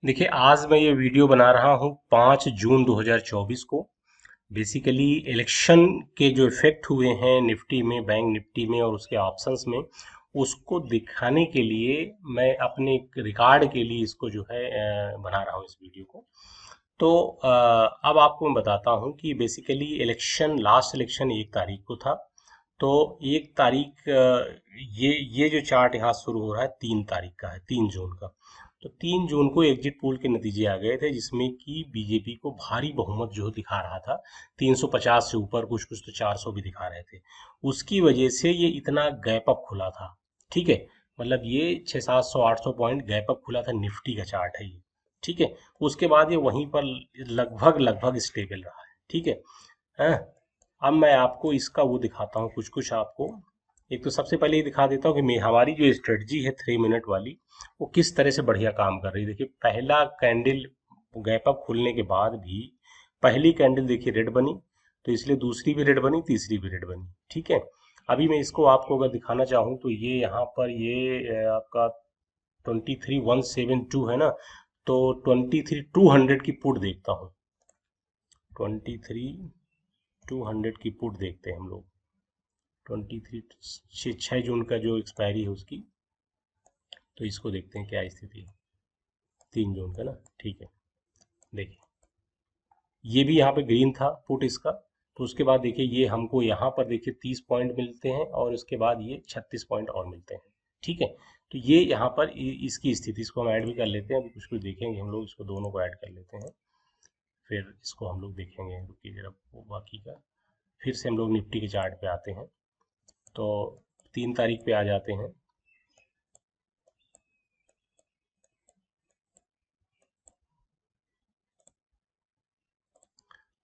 देखिए, आज मैं ये वीडियो बना रहा हूँ 5 जून 2024 को। बेसिकली इलेक्शन के जो इफेक्ट हुए हैं निफ्टी में, बैंक निफ्टी में और उसके ऑप्शंस में, उसको दिखाने के लिए मैं अपने एक रिकॉर्ड के लिए इसको जो है बना रहा हूँ इस वीडियो को। तो अब आपको मैं बताता हूँ कि बेसिकली इलेक्शन, लास्ट इलेक्शन 1 तारीख को था। तो 1 तारीख, ये जो चार्ट यहाँ शुरू हो रहा है 3 तारीख का है, 3 जून का। तो 3 जून को एग्जिट पोल के नतीजे आ गए थे, जिसमें कि बीजेपी को भारी बहुमत जो दिखा रहा था, 350 से ऊपर, कुछ कुछ तो 400 भी दिखा रहे थे। उसकी वजह से ये इतना गैप अप खुला था। ठीक है, मतलब ये 600-700-800 पॉइंट गैप अप खुला था, निफ्टी का चार्ट है ये। ठीक है, उसके बाद ये वहीं पर लगभग लगभग स्टेबल रहा है। ठीक है। हाँ, अब मैं आपको इसका वो दिखाता हूँ कुछ कुछ आपको। एक तो सबसे पहले ये दिखा देता हूँ कि हमारी जो स्ट्रेटजी है 3 मिनट वाली, वो किस तरह से बढ़िया काम कर रही है। देखिए, पहला कैंडल गैप अप खुलने के बाद भी पहली कैंडल देखिए रेड बनी, तो इसलिए दूसरी भी रेड बनी, तीसरी भी रेड बनी। ठीक है। अभी मैं इसको आपको अगर दिखाना चाहूँ तो ये यहाँ पर ये आपका 23,172 है ना, तो 23,200 की पुट देखता हूँ। 23,200 की पुट देखते हैं हम लोग। 6 जून का जो एक्सपायरी है उसकी। तो इसको देखते हैं क्या स्थिति है 3 जून का ना। ठीक है, देखिए ये भी यहाँ पे ग्रीन था पुट इसका। तो उसके बाद देखिए ये हमको यहाँ पर देखिए 30 पॉइंट मिलते हैं और उसके बाद ये 36 पॉइंट और मिलते हैं। ठीक है, तो ये यहाँ पर इसकी स्थिति, इसको हम ऐड भी कर लेते हैं। अभी कुछ कुछ देखेंगे हम लोग, इसको दोनों को ऐड कर लेते हैं, फिर इसको हम लोग देखेंगे। रुकिए जरा, वो बाकी का फिर से हम लोग निफ्टी के चार्ट पे आते हैं। तो 3 तारीख पे आ जाते हैं।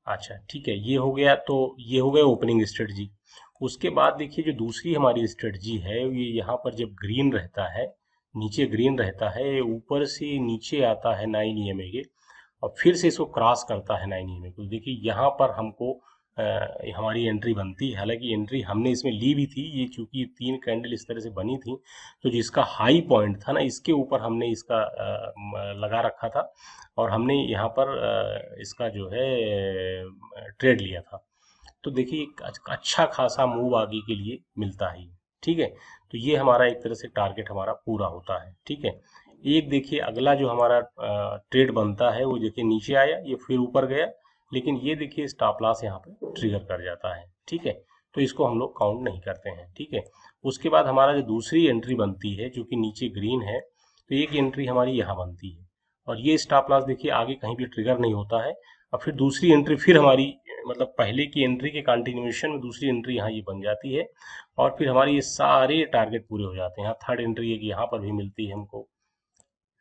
अच्छा ठीक है, ये हो गया। तो ये हो गया ओपनिंग स्ट्रेटजी। उसके बाद देखिए जो दूसरी हमारी स्ट्रेटजी है, ये यहाँ पर जब ग्रीन रहता है, नीचे ग्रीन रहता है, ऊपर से नीचे आता है 9 EMA के, और फिर से इसको क्रॉस करता है 9 EMA को। देखिए यहाँ पर हमको हमारी एंट्री बनती है। हालांकि एंट्री हमने इसमें ली भी थी, ये चूंकि 3 कैंडल इस तरह से बनी थी, तो जिसका हाई पॉइंट था ना, इसके ऊपर हमने इसका लगा रखा था, और हमने यहाँ पर इसका जो है ट्रेड लिया था। तो देखिए एक अच्छा खासा मूव आगे के लिए मिलता है। ठीक है, तो ये हमारा एक तरह से टारगेट हमारा पूरा होता है। ठीक है, एक देखिए अगला जो हमारा ट्रेड बनता है, वो देखिए नीचे आया, ये फिर ऊपर गया, लेकिन ये देखिए स्टॉप लॉस यहाँ पे ट्रिगर कर जाता है। ठीक है, तो इसको हम लोग काउंट नहीं करते हैं। ठीक है, उसके बाद हमारा जो दूसरी एंट्री बनती है, जो कि नीचे ग्रीन है, तो एक एंट्री हमारी यहाँ बनती है, और ये स्टॉप लॉस देखिए आगे कहीं भी ट्रिगर नहीं होता है। और फिर दूसरी एंट्री फिर हमारी, मतलब पहले की एंट्री के कंटिन्यूएशन में दूसरी एंट्री यहाँ ये बन जाती है, और फिर हमारे ये सारे टारगेट पूरे हो जाते हैं। यहाँ थर्ड एंट्री एक यहाँ पर भी मिलती है हमको,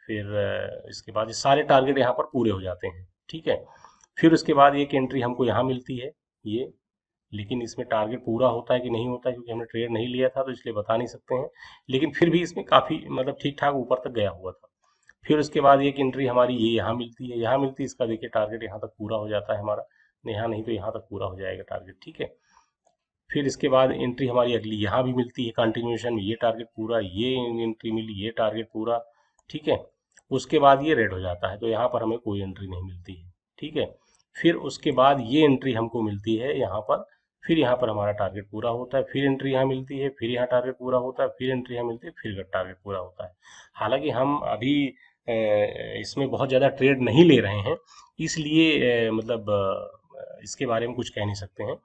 फिर इसके बाद ये सारे टारगेट यहाँ पर पूरे हो जाते हैं। ठीक है, फिर उसके बाद एक एंट्री हमको यहाँ मिलती है ये, लेकिन इसमें टारगेट पूरा होता है कि नहीं होता है, क्योंकि हमने ट्रेड नहीं लिया था तो इसलिए बता नहीं सकते हैं। लेकिन फिर भी इसमें काफ़ी मतलब ठीक ठाक ऊपर तक गया हुआ था। फिर उसके बाद एक एंट्री हमारी ये यहाँ मिलती है, यहाँ मिलती है, इसका देखिए टारगेट यहाँ तक पूरा हो जाता है हमारा, यहाँ नहीं तो यहाँ तक पूरा हो जाएगा टारगेट। ठीक है, फिर इसके बाद एंट्री हमारी अगली यहाँ भी मिलती है कंटिन्यूएशन में, ये टारगेट पूरा, ये एंट्री मिली, ये टारगेट पूरा। ठीक है, उसके बाद ये रेड हो जाता है, तो यहाँ पर हमें कोई एंट्री नहीं मिलती है। ठीक है, फिर उसके बाद ये एंट्री हमको मिलती है यहाँ पर, फिर यहाँ पर हमारा टारगेट पूरा होता है, फिर एंट्री यहाँ मिलती है, फिर यहाँ टारगेट पूरा होता है, फिर एंट्री यहाँ मिलती है, फिर टारगेट पूरा होता है। हालांकि हम अभी इसमें बहुत ज़्यादा ट्रेड नहीं ले रहे हैं, इसलिए मतलब इसके बारे में कुछ कह नहीं सकते हैं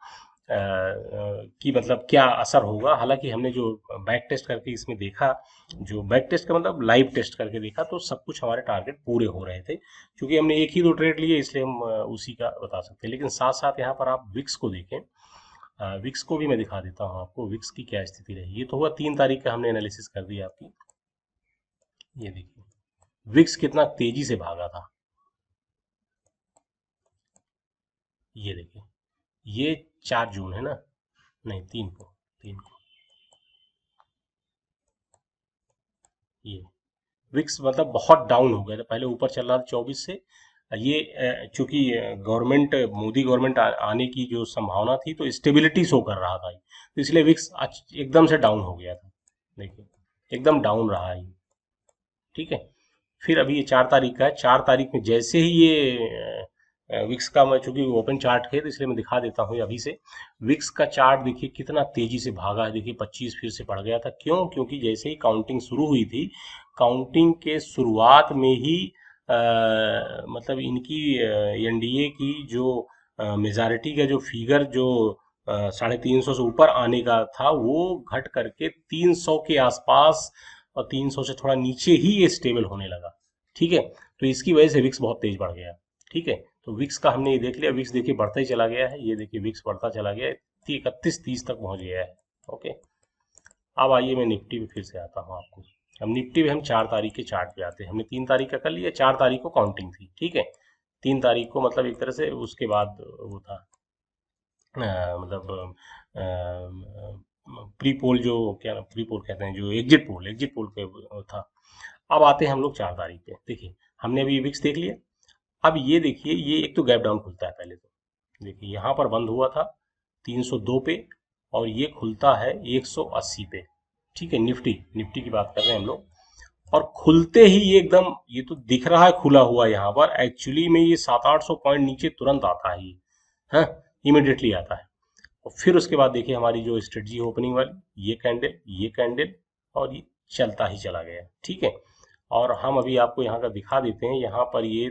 कि मतलब क्या असर होगा। हालांकि हमने जो बैक टेस्ट करके इसमें देखा, जो बैक टेस्ट का मतलब लाइव टेस्ट करके देखा, तो सब कुछ हमारे टारगेट पूरे हो रहे थे। क्योंकि हमने एक ही दो ट्रेड लिए, इसलिए हम उसी का बता सकते हैं। लेकिन साथ साथ यहाँ पर आप विक्स को देखें, विक्स को भी मैं दिखा देता हूँ आपको, विक्स की क्या स्थिति रही। ये तो हुआ 3 तारीख का, हमने एनालिसिस कर दिया आपकी। ये देखिए विक्स कितना तेजी से भागा था। ये देखिए, ये 4 जून है ना, नहीं 3 को, 3 को, ये विक्स मतलब बहुत डाउन हो गया था। पहले ऊपर चल रहा था 24 से। ये चूंकि गवर्नमेंट, मोदी गवर्नमेंट आने की जो संभावना थी, तो स्टेबिलिटी शो कर रहा था, तो इसलिए विक्स एकदम से डाउन हो गया था। देखिए एकदम डाउन रहा है ये। ठीक है, फिर अभी ये 4 तारीख का है, 4 तारीख में जैसे ही ये विक्स का, मैं चूंकि ओपन चार्ट है तो इसलिए मैं दिखा देता हूँ अभी से। विक्स का चार्ट देखिए कितना तेजी से भागा है, देखिए 25 फिर से बढ़ गया था। क्यों? क्योंकि जैसे ही काउंटिंग शुरू हुई थी, काउंटिंग के शुरुआत में ही मतलब इनकी एनडीए की जो मेजॉरिटी का जो फिगर जो 350 से ऊपर आने का था, वो घट करके 300 के आसपास और 300 से थोड़ा नीचे ही ये स्टेबल होने लगा। ठीक है, तो इसकी वजह से विक्स बहुत तेज बढ़ गया। ठीक है, तो विक्स का हमने ये देख लिया, विक्स देखिए बढ़ता ही चला गया है, ये देखिए विक्स बढ़ता चला गया है, 31-30 तक पहुंच गया है। ओके, अब आइए मैं निफ्टी पे फिर से आता हूँ आपको। अब निफ्टी पे हम 4 तारीख के चार्ट पे आते हैं। हमने 3 तारीख का कर लिया, 4 तारीख को काउंटिंग थी। ठीक है, 3 तारीख को मतलब एक तरह से उसके बाद वो था मतलब प्री पोल, जो क्या प्री पोल कहते हैं, जो एग्जिट पोल पे था। अब आते हैं हम लोग 4 तारीख पे। देखिए हमने अभी विक्स देख लिया। अब ये देखिए, ये एक तो गैप डाउन खुलता है पहले तो। देखिए यहाँ पर बंद हुआ था 302 पे, और ये खुलता है 180 पे। ठीक है, निफ्टी निफ्टी की बात कर रहे हैं हम लोग। और खुलते ही ये एकदम, ये तो दिख रहा है खुला हुआ यहाँ पर, एक्चुअली में ये 700-800 पॉइंट नीचे तुरंत आता है ये, हाँ, इमिडिएटली आता है। और फिर उसके बाद देखिए हमारी जो स्ट्रेटजी है ओपनिंग वाली, ये कैंडल और ये चलता ही चला गया। ठीक है, और हम अभी आपको यहाँ का दिखा देते हैं। यहाँ पर ये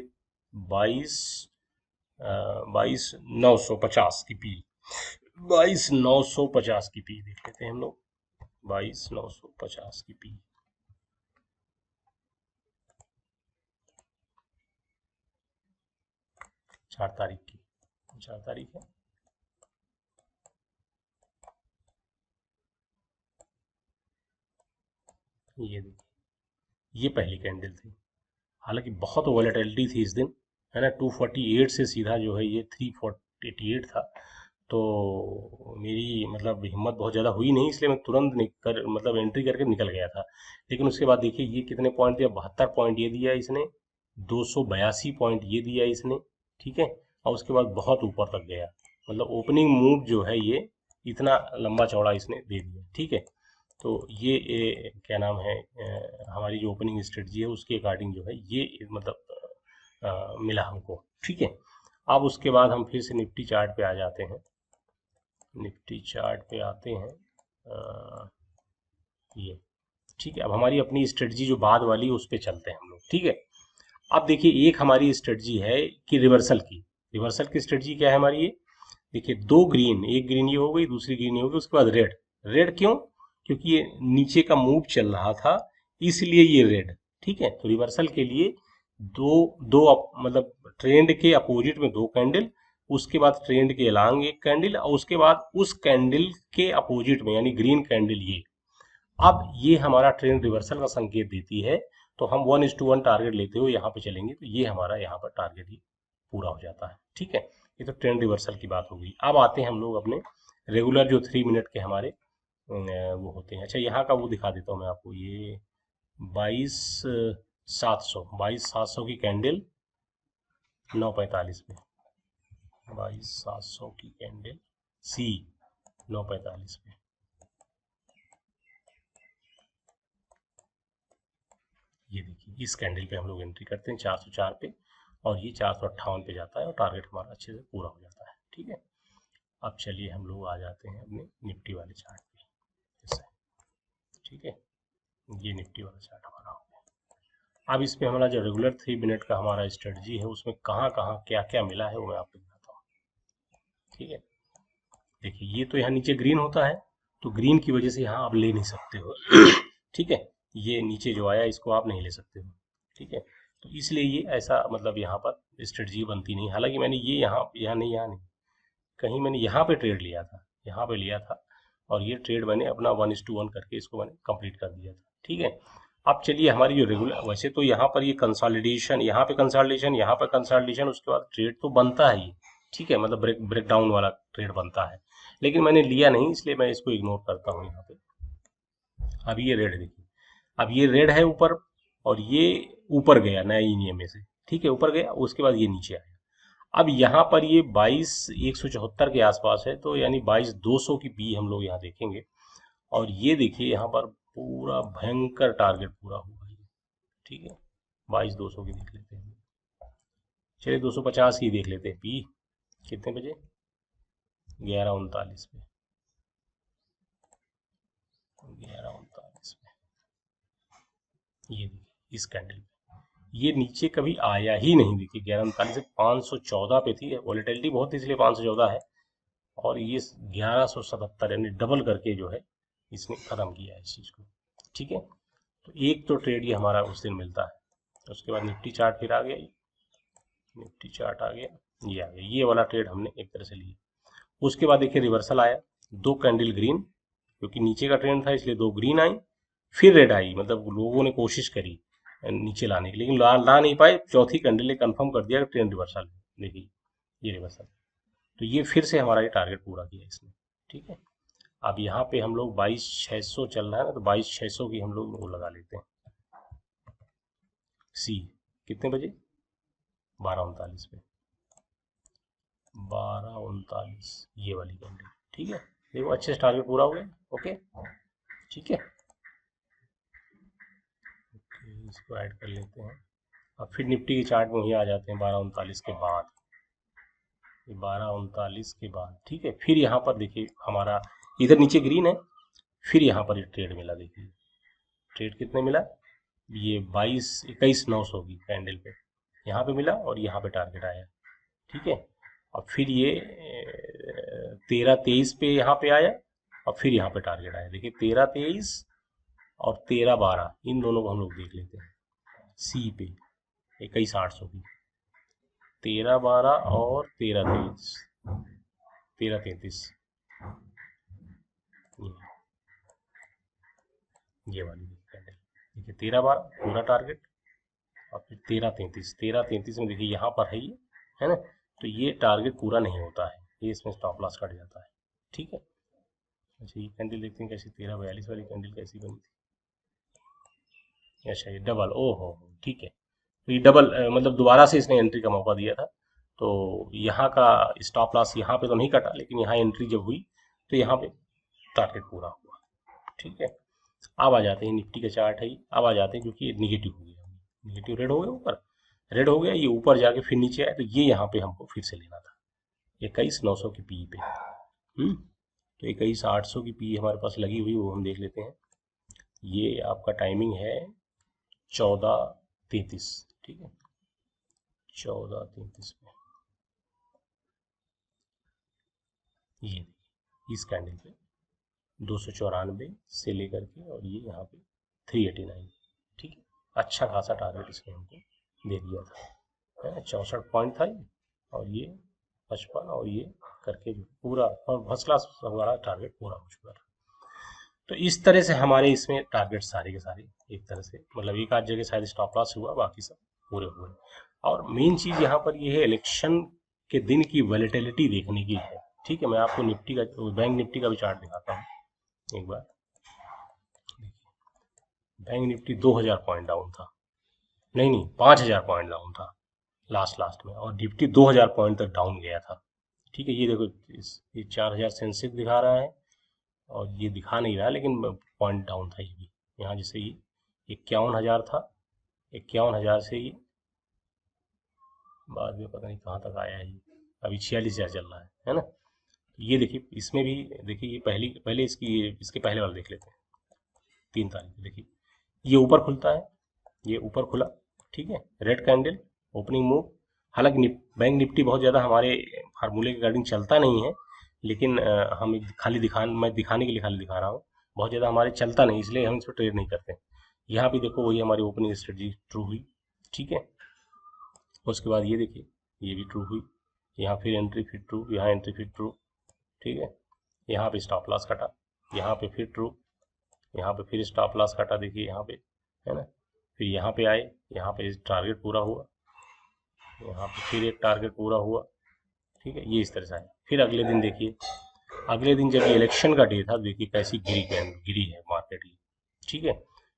22,950 की पी, 22,950 की पी देख लेते हैं हम लोग, 22,950 की पी। 4 तारीख की, 4 तारीख है, ये देखिए ये पहली कैंडल थी। हालांकि बहुत वॉलेटिलिटी थी इस दिन, है ना। 248 से सीधा जो है ये 348 था। तो मेरी मतलब हिम्मत बहुत ज़्यादा हुई नहीं, इसलिए मैं तुरंत कर मतलब एंट्री करके निकल गया था। लेकिन उसके बाद देखिए ये कितने पॉइंट दिया, 72 पॉइंट ये दिया इसने, 282 पॉइंट ये दिया इसने। ठीक है, और उसके बाद बहुत ऊपर तक गया, मतलब ओपनिंग मूव जो है ये इतना लंबा चौड़ा इसने दे दिया। ठीक है, तो ये क्या नाम है, हमारी जो ओपनिंग स्ट्रेटजी है उसके अकॉर्डिंग जो है ये मतलब मिला हमको। ठीक है, अब उसके बाद हम फिर से निफ्टी चार्ट पे आ जाते हैं। निफ्टी चार्ट पे आते हैं, ये ठीक है। अब हमारी अपनी स्ट्रेटजी जो बाद वाली उस पर चलते हैं हम लोग। ठीक है, अब देखिए एक हमारी स्ट्रेटजी है कि रिवर्सल की। रिवर्सल की स्ट्रेटजी क्या है हमारी ये, देखिए दो ग्रीन, एक ग्रीन ये हो गई, दूसरी ग्रीन ये हो गई, उसके बाद रेड। रेड क्यों? क्योंकि ये नीचे का मूव चल रहा था, इसलिए ये रेड। ठीक है, तो रिवर्सल के लिए दो दो मतलब ट्रेंड के अपोजिट में दो कैंडल, उसके बाद ट्रेंड के अलांग एक कैंडल, और उसके बाद उस कैंडल के अपोजिट में यानी ग्रीन कैंडल ये। अब ये हमारा ट्रेंड रिवर्सल का संकेत देती है। तो हम 1:1 टारगेट लेते हुए यहाँ पे चलेंगे, तो ये हमारा यहाँ पर टारगेट ही पूरा हो जाता है। ठीक है, ये तो ट्रेंड रिवर्सल की बात हो गई। अब आते हैं हम लोग अपने रेगुलर जो 3 मिनट के हमारे वो होते हैं। अच्छा, यहाँ का वो दिखा देता हूँ मैं आपको, ये 22,700 की कैंडल 9:45 पे, 22,700 की कैंडल सी 9:45 पे। ये देखिए इस कैंडल पे हम लोग एंट्री करते हैं 404 पे, और ये 458 पे जाता है, और टारगेट हमारा अच्छे से पूरा हो जाता है। ठीक है, अब चलिए हम लोग आ जाते हैं अपने निफ्टी वाले चार्ट पे। ऐसा है, ठीक है, ये निफ्टी वाला चार्ट हमारा हो गया। अब इस पे हमारा जो रेगुलर 3 मिनट का हमारा स्ट्रेटजी है उसमें कहाँ कहाँ क्या क्या मिला है वो मैं आपको दिखाता हूँ। ठीक है, देखिए ये तो यहाँ नीचे ग्रीन होता है, तो ग्रीन की वजह से यहाँ आप ले नहीं सकते हो। ठीक है, ये नीचे जो आया इसको आप नहीं ले सकते हो। ठीक है, तो इसलिए ये ऐसा मतलब यहाँ पर स्ट्रेटजी बनती नहीं। हालांकि मैंने ये यहाँ नहीं, कहीं मैंने यहाँ पे ट्रेड लिया था, यहाँ पे लिया था, और ये ट्रेड मैंने अपना 1:1 करके इसको मैंने कंप्लीट कर दिया था। ठीक है, अब चलिए हमारी जो रेगुलर, वैसे तो यहाँ पर ये कंसोलिडेशन, यहाँ पे कंसोलिडेशन, यहाँ पे कंसोलिडेशन, उसके बाद ट्रेड तो बनता है ये। ठीक है, मतलब ब्रेक डाउन वाला ट्रेड बनता है, लेकिन मैंने लिया नहीं, इसलिए मैं इसको इग्नोर करता हूँ यहाँ पे। अब ये रेड देखिए, अब ये रेड है ऊपर, और ये ऊपर गया नया ईएमए में से। ठीक है, ऊपर गया, उसके बाद ये नीचे आया। अब यहाँ पर ये 22,174 के आसपास है, तो यानी 22,200 की पी हम लोग यहाँ देखेंगे। और ये देखिए यहाँ पर पूरा भयंकर टारगेट पूरा हुआ है। ठीक है, 22,200 की देख लेते हैं। चलिए 250 की देख लेते हैं पी। कितने बजे? 11:39 पे। 11:39 पे ये देखिए इस कैंडल पे ये नीचे कभी आया ही नहीं। देखिए 11:39 से 514 पे थी, वॉलेटिलिटी बहुत थी इसलिए 514 है, और ये 1177 यानी डबल करके जो है इसने खत्म किया है इस चीज को। ठीक है, तो एक तो ट्रेड ये हमारा उस दिन मिलता है। उसके बाद निफ्टी चार्ट फिर आ गया, निफ्टी चार्ट आ गया, ये आ गया, ये वाला ट्रेड हमने एक तरह से लिया। उसके बाद देखिए रिवर्सल आया, 2 कैंडल ग्रीन, क्योंकि नीचे का ट्रेंड था इसलिए 2 ग्रीन आई, फिर रेड आई, मतलब लोगों ने कोशिश करी नीचे लाने की, लेकिन ला नहीं पाए। चौथी कैंडल ने कंफर्म कर दिया कि ट्रेंड रिवर्सल। देखिए ये रिवर्सल, तो ये फिर से हमारा ये टारगेट पूरा किया इसने। ठीक है, अब यहाँ पे हम लोग 22,600 चल रहा है ना, तो 22,600 की हम लोग वो लगा लेते हैं सी। कितने बजे? 12:39 पे, 12:39 ये वाली कैंडल। ठीक है, देखो अच्छे से टारगेट पूरा हो गया। ओके, ठीक है, इसको ऐड कर लेते हैं। अब फिर निफ्टी के चार्ट में वहीं आ जाते हैं 12:39 के बाद, 12:39 के बाद। ठीक है, फिर यहाँ पर देखिए हमारा इधर नीचे ग्रीन है, फिर यहाँ पर ये ट्रेड मिला। देखिए ट्रेड कितने मिला? ये 21,900 की कैंडल पे यहाँ पे मिला, और यहाँ पे टारगेट आया। ठीक है, और फिर ये 13-23 पे यहाँ पे आया, और फिर यहाँ पे टारगेट आया। देखिए 13-23 और 13-12 इन दोनों को हम लोग देख लेते हैं सी पे, 21,800 की। 13-12 और 13-23, 13-33 ये वाली कैंडल। देखिए 13-12 पूरा टारगेट, और फिर 13-33, 13-33 में देखिए यहाँ पर है ना, तो ये टारगेट पूरा नहीं होता है, ये इसमें स्टॉप लॉस कट जाता है। ठीक है, अच्छा ये कैंडल देखते हैं कैसी, 13-42 वाली कैंडल कैसी बनी थी। अच्छा ये डबल, ओ हो ठीक है, तो ये डबल मतलब दोबारा से इसने एंट्री का मौका दिया था। तो यहाँ का स्टॉप लॉस यहाँ पे तो नहीं कटा, लेकिन यहाँ एंट्री जब हुई तो यहाँ पे टारगेट पूरा हुआ। ठीक है, अब आ जाते हैं निफ्टी का चार्ट है, अब आ जाते हैं क्योंकि ये निगेटिव हो गया, निगेटिव रेड हो गया, ऊपर रेड हो गया, ये ऊपर जाके फिर नीचे आया, तो ये यहाँ पे हमको फिर से लेना था 21,900 की पी पे। तो 21,800 की पी हमारे पास लगी हुई, वो हम देख लेते हैं। ये आपका टाइमिंग है 14:33। ठीक है, 14:33 में ये इस कैंडल पे 294 से लेकर के, और ये यहाँ पे 389। ठीक है, अच्छा खासा टारगेट इसने हमको दे दिया था, है ना, 64 पॉइंट था ये, और ये 55, और ये करके पूरा और फर्स्ट क्लास हमारा टारगेट पूरा हो चुका था। तो इस तरह से हमारे इसमें टारगेट सारे के सारे एक तरह से, मतलब एक आध जगह शायद स्टॉप लॉस हुआ, बाकी सब पूरे हुए। और मेन चीज यहाँ पर ये है, इलेक्शन के दिन की वॉलेटिलिटी देखने की है। ठीक है, मैं आपको निफ्टी का, बैंक निफ्टी का भी चार्ट दिखाता हूँ एक बार। बैंक निफ्टी 2,000 पॉइंट डाउन था, नहीं 5,000 पॉइंट डाउन था लास्ट में, और निफ्टी 2,000 पॉइंट तक डाउन गया था। ठीक है, ये देखो ये 4,000 सेंसेक्स दिखा रहा है, और ये दिखा नहीं रहा, लेकिन पॉइंट डाउन था ये भी। यहाँ जैसे ये 51,000 था, 51,000 से ये बाद में पता नहीं कहाँ तक आया है, अभी 46,000 चल रहा है ना। ये देखिए इसमें भी देखिए, ये पहले इसके पहले वाला देख लेते हैं, 3 तारीख को। देखिए ये ऊपर खुलता है, ये ऊपर खुला, ठीक है, रेड कैंडल, ओपनिंग मूव। हालांकि बैंक निफ्टी बहुत ज़्यादा हमारे फार्मूले के अकॉर्डिंग चलता नहीं है, लेकिन हम खाली मैं दिखाने के लिए खाली दिखा रहा हूँ, बहुत ज़्यादा हमारे चलता नहीं, इसलिए हम इसको ट्रेड नहीं करते। यहाँ भी देखो वही हमारी ओपनिंग स्ट्रेटजी ट्रू हुई। ठीक है, उसके बाद ये देखिए ये भी ट्रू हुई, यहाँ फिर एंट्री फिर ट्रू, यहाँ एंट्री फिर ट्रू। ठीक है, यहाँ पे स्टॉप लॉस कटा, यहाँ पे फिर ट्रू, यहाँ पे फिर स्टॉप लॉस कटा, देखिए यहाँ पे, है ना, फिर यहाँ पे आए, यहाँ पे टारगेट पूरा हुआ, यहाँ पे फिर एक टारगेट पूरा हुआ। ठीक है, ये इस तरह से आए। फिर अगले दिन देखिए, अगले दिन जब इलेक्शन का डे था, देखिए कैसी गिरी है मार्केट की। ठीक है,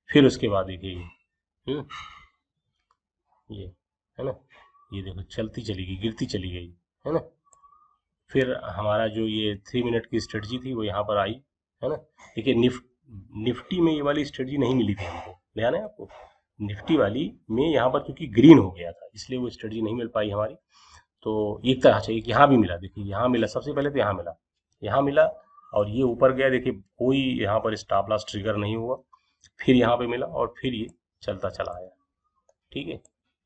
फिर उसके बाद देखिए ये है ना, ये देखो चलती चली गई, गिरती चली गई, है ना। फिर हमारा जो ये 3 मिनट की स्ट्रेटजी थी वो यहाँ पर आई, है ना। देखिए निफ्टी में ये वाली स्ट्रेटजी नहीं मिली थी हमको, ध्यान है आपको, निफ्टी वाली में यहाँ पर क्योंकि ग्रीन हो गया था इसलिए वो स्ट्रेटजी नहीं मिल पाई हमारी। तो एक तरह से यहाँ भी मिला, देखिए यहाँ मिला, सबसे पहले तो यहाँ मिला और ये ऊपर गया, देखिए कोई यहाँ पर स्टॉप लॉस ट्रिगर नहीं हुआ, फिर यहाँ पे मिला और फिर ये चलता चला आया। ठीक है,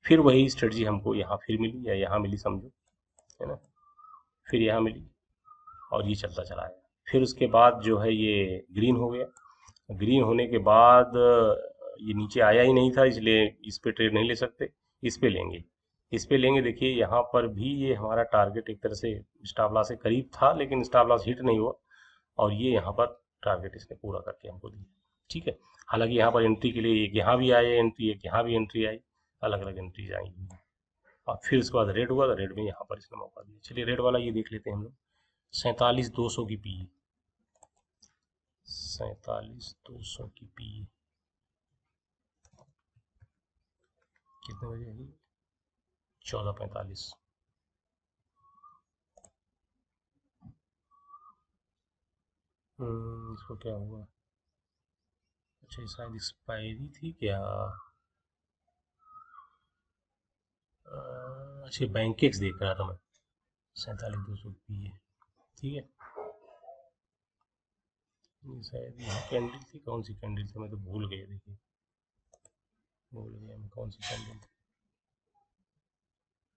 फिर वही स्ट्रेटजी हमको यहाँ फिर मिली या यहाँ मिली समझो, है ना, फिर यहाँ मिली और ये चलता चला आया। फिर उसके बाद जो है ये ग्रीन हो गया, ग्रीन होने के बाद ये नीचे आया ही नहीं था इसलिए इस पे ट्रेड नहीं ले सकते, इस पे लेंगे, इस पे लेंगे। देखिए यहाँ पर भी ये हमारा टारगेट एक तरह से स्टॉप लॉस से करीब था लेकिन स्टॉप लॉस हिट नहीं हुआ और ये यहाँ पर टारगेट इसने पूरा करके हमको दिया। ठीक है, हालांकि यहाँ पर एंट्री के लिए एक यहाँ भी आया एंट्री, एक यहाँ भी एंट्री आई, अलग अलग एंट्रीज आई और फिर उसके बाद रेड हुआ तो रेड में यहाँ पर इसने मौका दिया। चलिए रेड वाला ये देख लेते हैं हम लोग, 47,200 की पी, 47,200 की पी कितने बजे है? 14:45। इसको क्या हुआ? अच्छा ये शायद एक्सपायरी थी क्या? अच्छा बैंकेक्स देख रहा था मैं, 47,200 पी है। ठीक है, ये शायद यहाँ कैंडल थी, कौन सी कैंडल थी मैं तो भूल गया, देखिए भूल गया मैं कौन सी कैंडल थी।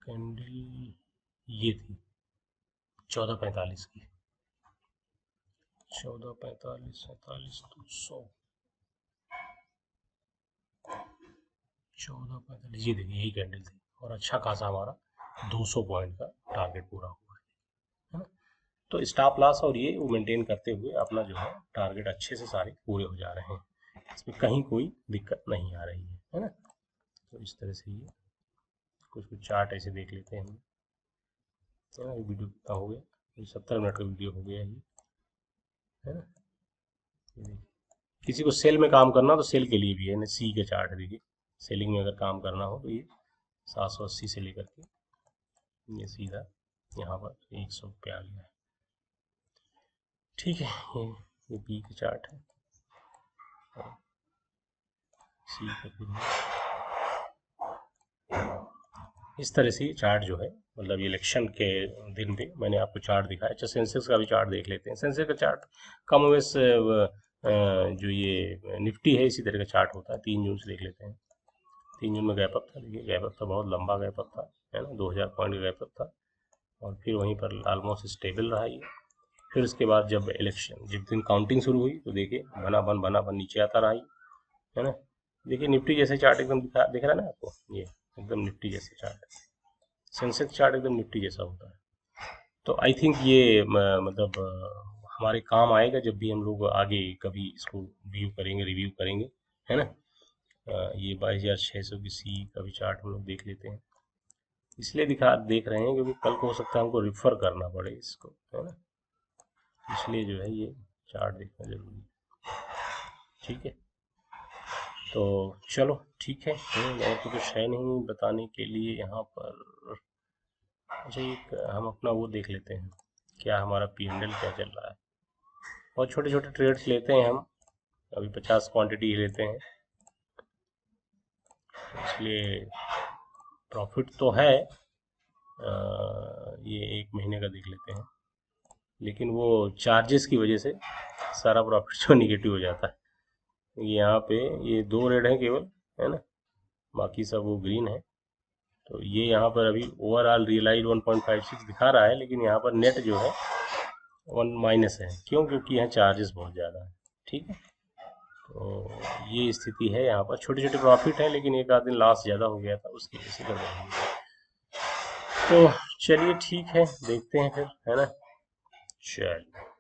कैंडल ये थी 14:45 की, 14:45, 47,200, 14:45, ये देखिए यही कैंडल थी और अच्छा खासा हमारा 200 पॉइंट का टारगेट पूरा हुआ है ना। तो स्टॉप लॉस और ये वो मेंटेन करते हुए अपना जो है टारगेट अच्छे से सारे पूरे हो जा रहे हैं, इसमें कहीं कोई दिक्कत नहीं आ रही है ना। तो इस तरह से ये कुछ चार्ट ऐसे देख लेते हैं हम, है ना। वीडियो कितना हो गया? 70 मिनट का वीडियो हो गया ये, है ना। किसी को सेल में काम करना तो सेल के लिए भी है ना, सी का चार्ट है, देखिए सेलिंग में अगर काम करना हो तो ये 780 से लेकर के ये सीधा यहाँ पर 100 पे आ गया है। ठीक है, ये बी का चार्ट है, सी का भी इस तरह से चार्ट जो है, मतलब इलेक्शन के दिन पे मैंने आपको चार्ट दिखाया। अच्छा सेंसेक्स का भी चार्ट देख लेते हैं। सेंसेक्स का चार्ट कम वेस जो ये निफ्टी है इसी तरह का चार्ट होता है। 3 जून से देख लेते हैं। 3 जून में गैप अप था, देखिए गैप अप था, बहुत लंबा गैप अप था, है ना, 2000 पॉइंट का गैप अप था और फिर वहीं पर ऑलमोस्ट स्टेबल रहा ये। फिर उसके बाद जब इलेक्शन जिस दिन काउंटिंग शुरू हुई तो देखिए बना बन नीचे आता रहा, है ना। देखिए निफ्टी जैसे चार्ट एकदम दिख रहा है ना आपको, ये एकदम निफ्टी जैसे चार्ट, सेंसेक्स चार्ट एकदम निफ्टी जैसा होता है। तो आई थिंक ये मतलब हमारे काम आएगा जब भी हम लोग आगे कभी इसको व्यू करेंगे, रिव्यू करेंगे, है ना। ये 22,600 की सी का भी चार्ट हम लोग देख लेते हैं। इसलिए देख रहे हैं क्योंकि कल को हो सकता है हमको रिफर करना पड़े इसको, है ना, इसलिए जो है ये चार्ट देखना जरूरी है। ठीक है, तो चलो ठीक है, और तो कुछ है नहीं बताने के लिए यहाँ पर। अच्छा एक हम अपना वो देख लेते हैं, क्या हमारा P&L क्या चल रहा है। बहुत छोटे छोटे ट्रेड्स लेते हैं हम, अभी 50 क्वांटिटी लेते हैं, इसलिए प्रॉफिट तो है। ये 1 महीने का देख लेते हैं, लेकिन वो चार्जेस की वजह से सारा प्रॉफिट जो निगेटिव हो जाता है। यहाँ पे ये 2 रेड है केवल, है ना, बाकी सब वो ग्रीन है। तो ये यहाँ पर अभी ओवरऑल रियलाइज 1.56 दिखा रहा है, लेकिन यहाँ पर नेट जो है 1 माइनस है। क्यों? क्योंकि यहाँ चार्जेस बहुत ज़्यादा है। ठीक है, तो ये स्थिति है। यहाँ पर छोटे छोटे प्रॉफिट है लेकिन एक आध दिन लॉस ज़्यादा हो गया था, उसकी वजह से कर रहे हैं। तो चलिए ठीक है, देखते हैं फिर, है ना। चलिए।